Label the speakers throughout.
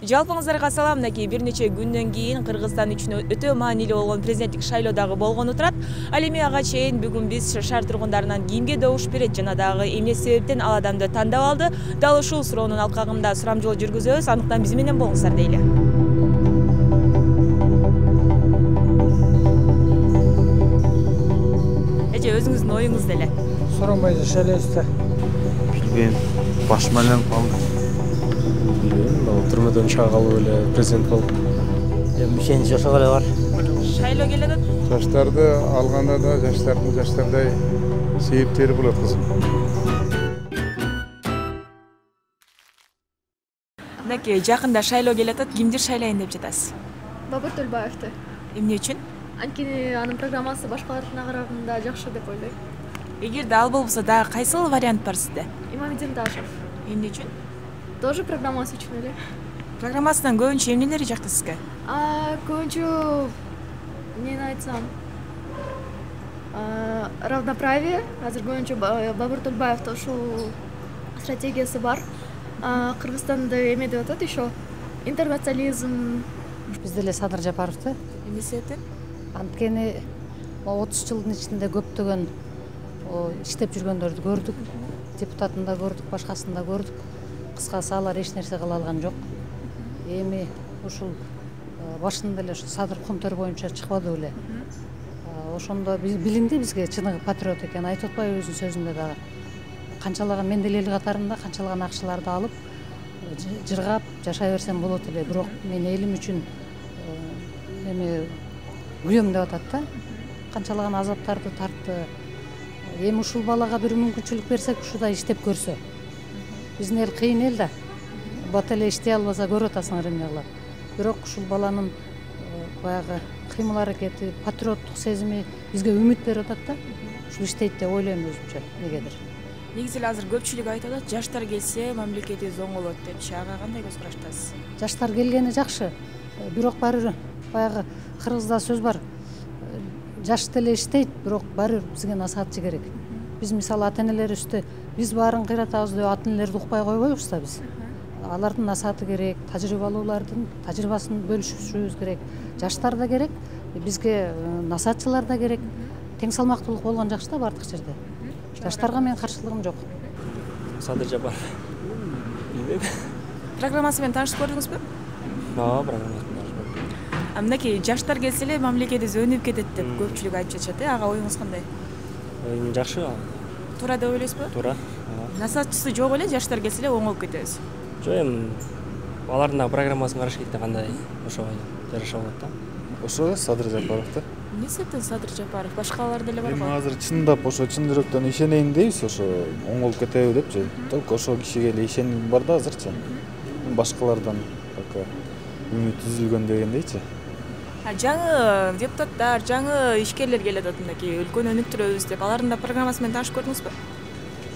Speaker 1: Жалпыңыздарга салам. Бир нече күндөн кийин Кыргызстан үчүн өтө маанилүү болгон президенттик шайлоо дагы болгону турат. Ал эми ага чейин бүгүн биз шаар тургундарынан кимге добуш берет жана дагы эмне себептен ал адамды тандап алды? Дал ушул суроонун алкагында сурамжылоо жүргүзөбүз. Андыктан биз менен болуңуздар дейли. Эже өзүңүздүн оюңуз деле.
Speaker 2: Сооронбай Жашайлоевди.
Speaker 3: Билбейм, башыма айланып калды.
Speaker 2: Түрмөдөн чыга калып эле президент болуп.
Speaker 4: Мишени жашоо эле бар.
Speaker 1: Шайлоо келет.
Speaker 3: Жаштарды алганда да жаштардай себептери болот кызым.
Speaker 1: Мынакей жакында шайлоо келет, кимди шайлайын деп жатасыз?
Speaker 5: Бабыр Төлбаевди.
Speaker 1: Эмне үчүн?
Speaker 5: Анткени анын программасы башкалардын караганда жакшы деп ойлойм.
Speaker 1: Эгерде ал болбосо дагы кайсыл вариант бар сизде?
Speaker 5: Имамидин Ташев.
Speaker 1: Эмне үчүн?
Speaker 5: Тоже программасы үчүн эле.
Speaker 1: Программасынан көбүнчө эмнелери жакты сизге?
Speaker 5: Көбүнчө эмнени айтсам, равноправие. Азыр көбүнчө Бабыр Төлбаевде ушул стратегиясы бар. Кыргызстанды эме деп атат еще интернационализм.
Speaker 6: Бизде эле Садыр Жапаровду.
Speaker 1: Эмне себептен?
Speaker 6: Анткени 30 жылдын ичинде көптөгөн иштеп жүргөндөрдү көрдүк. Депутатын да көрдүк, башкасын да көрдүк. Кыскасы алар эч нерсе кыла алган жок. Эми ушул башында эле ушу Садыр Кумтөр боюнча чыкпады беле. Ошондо билинди бизге чыныгы патриот экени айтып атпайбы өзүнүн сөзүндө дагы. Канчалаган мен деле эл катарында канчалаган акчаларды алып жыргап жашай берсем болот эле, бирок мен элим үчүн эме күйөм деп атат да. Канчалаган азаптарды тартты. Эми ушул балага бир мүмкүнчүлүк берсек, ушудай иштеп көрсө. Биздин эл кыйын эл да. Бат эле иштей албаса көрүп атасыңар эмне кылат. Бирок ушул баланын баягы кыймыл аракети, патриоттук сезими бизге үмүт берип атат да. Ушул иштейт деп ойлойм өзүмчө, негедир.
Speaker 1: Негизи эле азыр көпчүлүк айтып атат, жаштар келсе мамлекетибиз оңолот депчи. Ага кандай көз караштасыз?
Speaker 6: Жаштар келгени жакшы. Бирок баары баягы кыргызда сөз бар. Жаш деле иштейт, бирок баары бизге насаатчы керек. Биз мисалы ата-энелерибизди биз баарын кыйратабыз деп ата-энелерди укпай койбойбуз да биз. Алардын насааты керек, тажрыйбалуулардын тажрыйбасын бөлүшүшүбүз керек. Жаштар да керек, бизге насаатчылар да керек. Тең салмактуулук болгон жакшы да бардык жерде. Жаштарга менин каршылыгым жок.
Speaker 4: Садыр Жапаров. Билбейм.
Speaker 1: Программасы менен таанышып көрдүңүзбү?
Speaker 4: Программасы.
Speaker 1: Мынакей жаштар келсе эле мамлекетибиз өнүп кетет деп көпчүлүк айтып жатышат. Ага оюңуз кандай?
Speaker 4: Жакшы.
Speaker 1: Туура деп ойлойсузбу?
Speaker 4: Туура.
Speaker 1: Насаатчысы жок эле жаштар келсе эле оңолуп кетебиз.
Speaker 4: Жок, эми алардын программасын караш керек да, кандай ошого жараша болот да.
Speaker 3: Ошо Садыр Жапаров да.
Speaker 1: Эмне себептен Садыр Жапаров? Башкалар деле бар
Speaker 3: Эми
Speaker 1: го.
Speaker 3: азыр чындап ошо чын жүрөктөн ишенейин дейбиз, ошо оңолуп кетеби депчи. Только ошо кишиге эле ишеним бар да азырчы. Башкалардан пока үмүт үзүлгөн дегендейчи.
Speaker 1: Жаңы депутаттар, жаңы ишкерлер келет атат мынакей өлкөнү өнүктүрөбүз деп. Алардын да программасы менен таанышып көрдүңүзбү?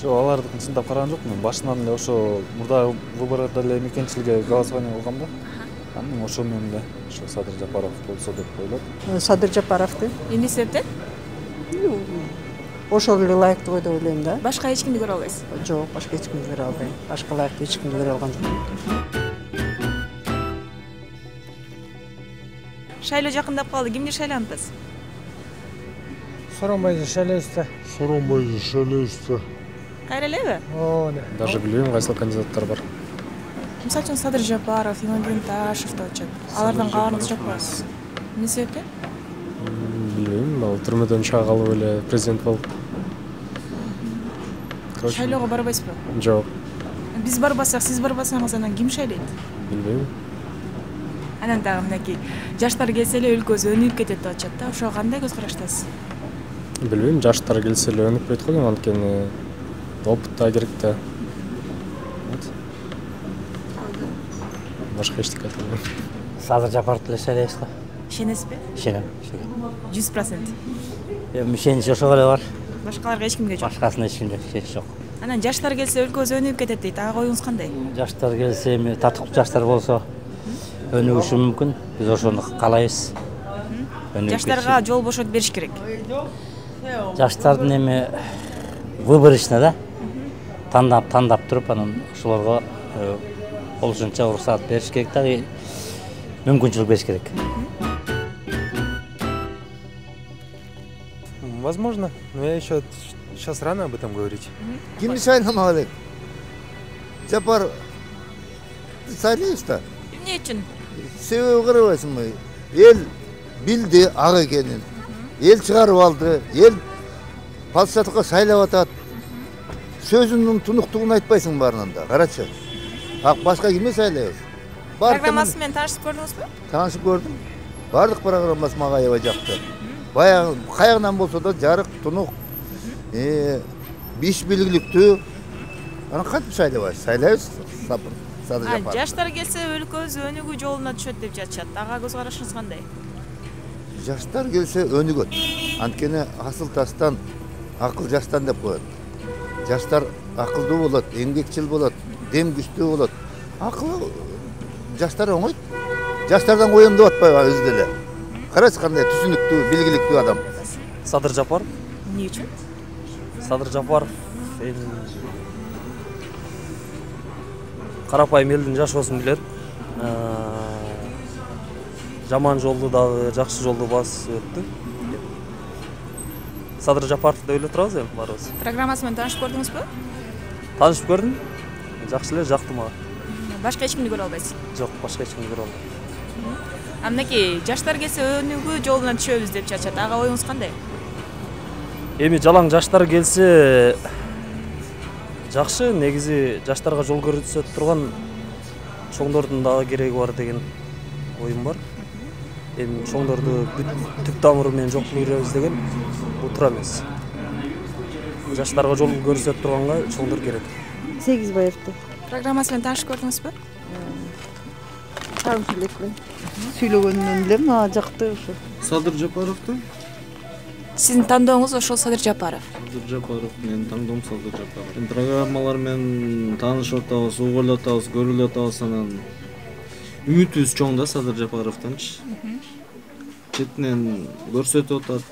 Speaker 3: Жок, алардыкын чындап караган жокмун. Башынан эле ошо мурда выбордо эле мекенчиликке голосование кылгам да. Анан ошо менен эле ошо Садыр Жапаров болсо деп ойлоп.
Speaker 7: Садыр Жапаровду.
Speaker 1: Эмне себептен?
Speaker 7: Ошол эле ылайыктуу деп ойлойм да.
Speaker 1: Башка эч кимди көрө албайсыз?
Speaker 7: Жок, башка эч кимди көрө албайм. Башка ылайыктуу эч кимди көрө алган жокмун.
Speaker 1: Шайлоо жакындап калды. Кимди шайланып атасыз?
Speaker 2: Сооронбай Жашайлоевди.
Speaker 8: Сооронбай Жашайлоевди.
Speaker 1: Кайра элеби?
Speaker 2: Даже билбейм кайсыл кандидаттар бар.
Speaker 1: Мисалы үчүн Садыр Жапаров, Имамидин Ташев деп атышат. Алардан каарыңыз жок болосуз. Эмне себептен?
Speaker 2: Билбейм, ал түрмөдөн чыга калып эле президент болуп.
Speaker 1: Шайлоого барбайсызбы?
Speaker 2: Жок.
Speaker 1: Биз барбасак, сиз барбасаңыз анан ким шайлайт?
Speaker 2: Билбейм.
Speaker 1: Анан дагы мынакей жаштар келсе эле өлкөбүз өнүгүп кетет деп атышат да. Ошого кандай көз караштасыз?
Speaker 2: Билбейм, жаштар келсе эле өнүкпөйт го, анткени опыт да керек да. Башка эчтеке айта албайм.
Speaker 4: Садыр Жапаровду эле шайлайбыз го.
Speaker 1: Ишенесизби?
Speaker 4: Ишенем.
Speaker 1: 100%.
Speaker 4: Мишени жашоо эле бар.
Speaker 1: Башкаларга эч кимге жок.
Speaker 4: Башкасына эч кимге жок.
Speaker 1: Анан жаштар келсе өлкөбүз өнүгүп кетет дейт. Ага оюңуз кандай?
Speaker 4: Жаштар келсе, эми татыктуу жаштар болсо өнүгүшү мүмкүн. Биз ошону каалайбыз.
Speaker 1: Жаштарга жол бошотуп бериш керек.
Speaker 4: Жаштардын эми выборочно да тандап туруп анан ошолорго Болушунча уруксат бериш керек да, мүмкүнчүлүк бериш керек.
Speaker 9: Возможно, но я еще сейчас рано об этом говорить.
Speaker 10: Кимди шайланмак элек? Жапар сайлайбыз да.
Speaker 1: Эмне үчүн?
Speaker 10: Себеби карабайсыңбы? Эл билди ак экенин. Ел чыгарып алды. Ел патшалыкка шайлап атат. Сөзүнүн тунуктугун айтпайсың баарынан да. Карачы. Башка кимди шайлайбыз?
Speaker 1: Программасы менен таанышып көрдүңүзбү?
Speaker 10: Таанышып көрдүм. Бардык программасы мага аябай жакты. Баягы каягынан болсо да жарык, тунук, биш билгиликтүү. Аны кантип шайлабайбыз? Шайлайбыз. Садыр Жапаров.
Speaker 1: Жаштар келсе өлкөбүз өнүгүү жолуна түшөт деп жатышат. Ага көз карашыңыз кандай?
Speaker 10: Жаштар келсе өнүгөт. Анткени асыл тастан акыл жаштан деп коет. Жаштар акылдуу болот, эмгекчил болот, дем күчтүү болот. Акыл жаштар оңойт. Жаштардан коем деп атпайбы өзү деле. Карачы кандай түшүнүктүү, билгиликтүү адам.
Speaker 9: Садыр Жапаров.
Speaker 1: Эмне үчүн?
Speaker 9: Садыр Жапаров карапайым элдин жашоосун билет. Жаман жолду дагы жакшы жолду басып өттү. Садыр Жапаров деп эле турабыз эми баарыбыз.
Speaker 1: Программасы менен таанышып көрдүңүзбү?
Speaker 9: Таанышып көрдүм. Жакшы эле, жакты мага.
Speaker 1: Башка эч кимди көрө албайсыз?
Speaker 9: Жок, башка эч кимди көрө албайм.
Speaker 1: Амнеки жаштар келсе өнүгүү жолуна түшөбүз деп чачат. Ага оюңуз кандай?
Speaker 9: Эми жалаң жаштар келсе жакшы, негизи жаштарга жол көрсөтө турган чоңдордун дагы кереги бар деген оюм бар. Эми чоңдорду түп тамыры менен жок кылып деген бул туура эмес. Жаштарга жол көрсөтө турганга чоңдор керек.
Speaker 11: Сегизбаевди.
Speaker 1: Программасы менен таанышып көрдүңүзбү?
Speaker 11: Таанышып элекмин. Сүйлөгөнүнөн эле мага жакты ушу.
Speaker 12: Садыр Жапаровду.
Speaker 1: Сиздин тандооңуз ошол Садыр Жапаров.
Speaker 12: Садыр Жапаров, менин тандоом Садыр Жапаров. Программалар менен таанышып атабыз, угуп атабыз, көрүп атабыз, анан үмүтүбүз чоң да Садыр Жапаровдончу. Четинен көрсөтүп атат.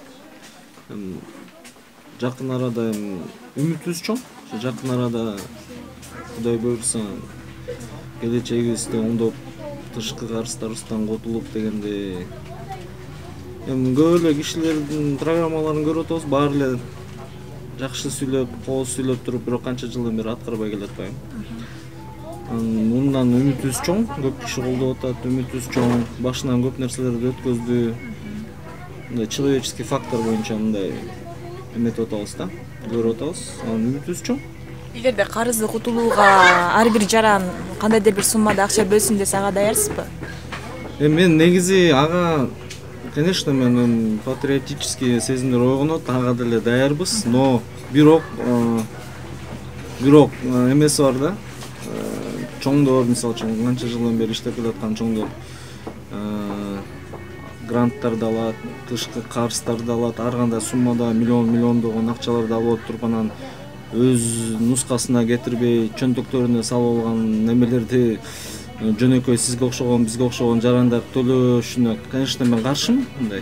Speaker 12: Жакын арада үмүтүбүз чоң. Жакын арада Кудай буйрса келечегибизде оңдоп тышкы карыздарыбыздан котулуп дегенде көп эле кишилердин программаларын көрүп атабыз, баары эле жакшы сүйлөп, кооз сүйлөп туруп, бирок канча жылдан бери аткарбай келатпайбы. Мындан үмүтүбүз чоң, көп киши колдоп атат, үмүтүбүз чоң, башынан көп нерселерди өткөздү. Мындай человеческий фактор боюнча мындай эметип атабыз да, көрүп атабыз. Үмүтүбүз чоң.
Speaker 1: Эгерде карызды кутулууга ар бир жаран кандайдыр бир суммада акча бөлсүн десе ага даярсызбы?
Speaker 12: Мен негизи ага, конечно, мен патриотический сезимдер ойгонот, ага деле даярбыз, но бирок эмеси бар да. Чоңдор, мисалы үчүн, канча жылдан бери иштеп келаткан чоңдор гранттарды алат, тышкы карыздарды алат, ар кандай суммада миллиондогон акчаларды алып туруп анан өз нускасына кетирбей, чөнтөктөрүнө салып алган немелерди жөнөкөй сизге окшогон, бизге окшогон жарандар төлөшүнө, конечно, мен каршымын мындай.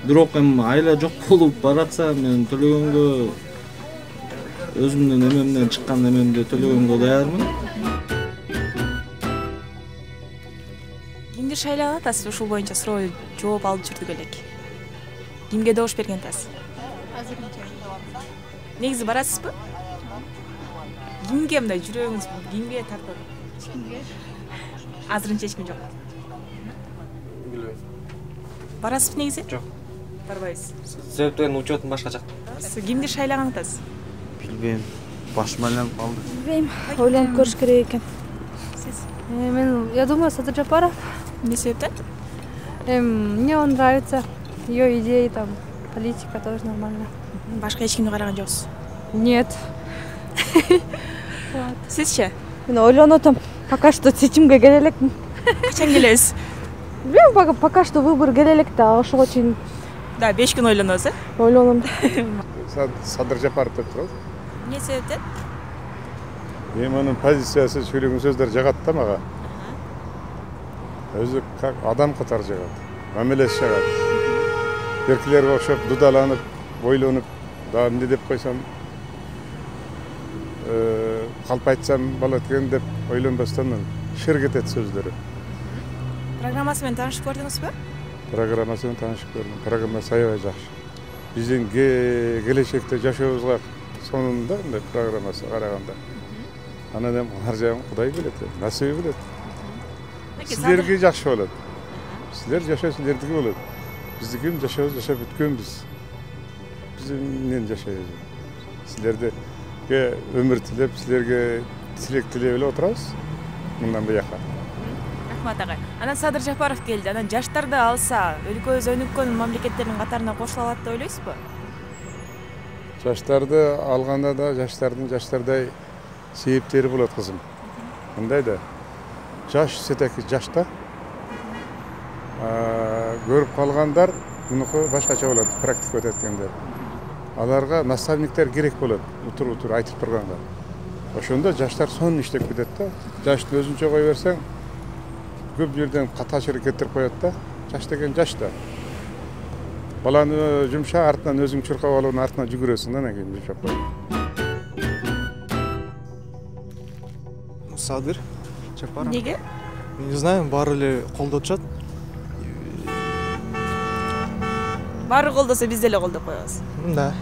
Speaker 12: Бирок эми айла жок болуп баратса, мен төлөгөнгө өзүмдүн эмемден чыккан эмемди төлөгөнгө даярмын.
Speaker 1: Кимди шайлап атасыз? Ушул боюнча суроо жооп алып жүрдүк элек. Кимге добуш берген атасыз? Негизи барасызбы? Кимге мындай жүрөгүңүз кимге тартат? Кимге? Азырынча эч ким жок.
Speaker 9: Билбейм.
Speaker 1: Барасызбы негизи?
Speaker 9: Жок.
Speaker 1: Барбайсыз.
Speaker 9: Себептен учетум башка жакта.
Speaker 1: Сиз кимди шайлаган атасыз?
Speaker 12: Билбейм. Башым айланып калды.
Speaker 11: Билбейм. Ойлонуп көрүш керек экен.
Speaker 1: Сиз?
Speaker 11: Мен, я думаю, Садыр Жапаров.
Speaker 1: Эмне себептен?
Speaker 11: Мне он нравится. Ее идеи, там, политика тоже нормально.
Speaker 1: Башка эч кимди караган жоксуз?
Speaker 11: Нет.
Speaker 1: Сизчи?
Speaker 11: Мен ойлонуп атам. Пока что чечимге келе элекмин.
Speaker 1: Качан келесиз?
Speaker 11: Билбейм, пока что выбор келе элек да, ошого чейин.
Speaker 1: Да, 5 күн ойлоносуз,
Speaker 11: Ойлоном.
Speaker 8: Садыр Жапаров деп турабыз.
Speaker 1: Эмне себептен?
Speaker 8: Эми анын позициясы, сүйлөгөн сөздөр жагат да мага. Өзү как адам катары жагат. Мамилеси жагат. Беркилерге окшоп дудаланып, ойлонуп, да эмне деп койсом, калп айтсам болот экен деп ойлонбостон шыр кетет сөздөрү.
Speaker 1: Программасы менен таанышып көрдүңүзбү?
Speaker 8: Программасы менен таанышып көрдүм. Программасы аябай жакшы. Биздин келечекте жашообузга сонунда мындай программасы караганда. Анан эми ар жагын Кудай билет, насиби билет. Силерге жакшы болот. Силер жашоо силердики болот. Биздики жашообуз жашап өткөнбүз. Биз эмнени жашайбыз? Силерге өмүр тилеп, силерге тилек тилеп эле отурабыз. Мындан буяка.
Speaker 1: Рахмат агай. Анан Садыр Жапаров келди. Анан жаштарды алса, өлкөбүз өнүккөн мамлекеттердин катарына кошула алат деп ойлойсузбу?
Speaker 8: Жаштарды алганда да жаштардай себептери болот кызым. Мындай да жаш сетеки жашта көрүп калгандар мунуку башкача болот, практика өтөт экендер. Аларга наставниктер керек болот, утур айтып турганга. Ошондо жаштар сонун иштеп кетет да. Жашты өзүнчө кой берсең, көп жерден катач кетирип коет да. Жаш деген жаш да. Баланы жумша, артынан өзүң чуркап алып, артынан жүгүрөсүң, анан кийин жумшап кой.
Speaker 13: Садыр Жапаров.
Speaker 1: Неге?
Speaker 13: Не знаю, баары эле колдоп жатат.
Speaker 1: Баары колдосо биз деле колдоп коебуз.
Speaker 13: Да.